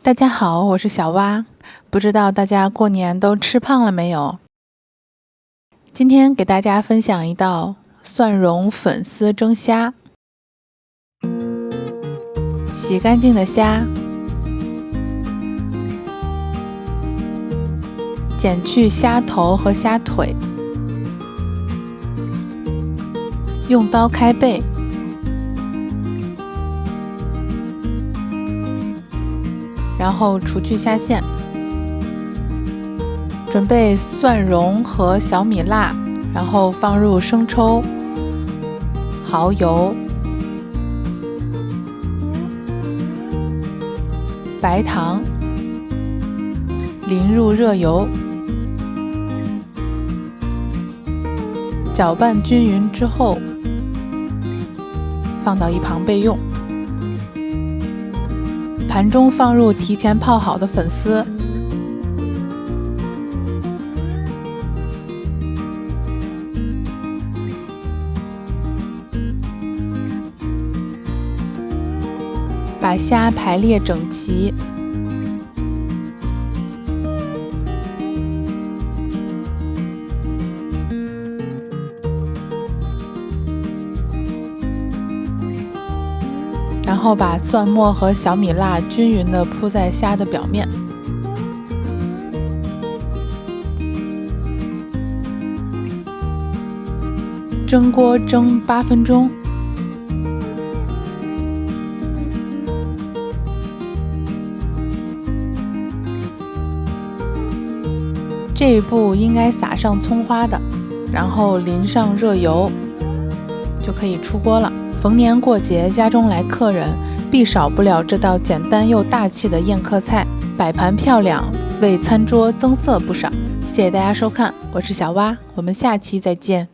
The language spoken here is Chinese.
大家好，我是小蛙，不知道大家过年都吃胖了没有？今天给大家分享一道蒜蓉粉丝蒸虾。洗干净的虾，剪去虾头和虾腿，用刀开背，然后除去虾线，准备蒜蓉和小米辣，然后放入生抽、蚝油、白糖，淋入热油，搅拌均匀之后，放到一旁备用。盘中放入提前泡好的粉丝，把虾排列整齐，然后把蒜末和小米辣均匀地铺在虾的表面。蒸锅蒸8分钟。这一步应该撒上葱花的，然后淋上热油，就可以出锅了。逢年过节，家中来客人，必少不了这道简单又大气的宴客菜，摆盘漂亮，为餐桌增色不少。谢谢大家收看，我是小蛙，我们下期再见。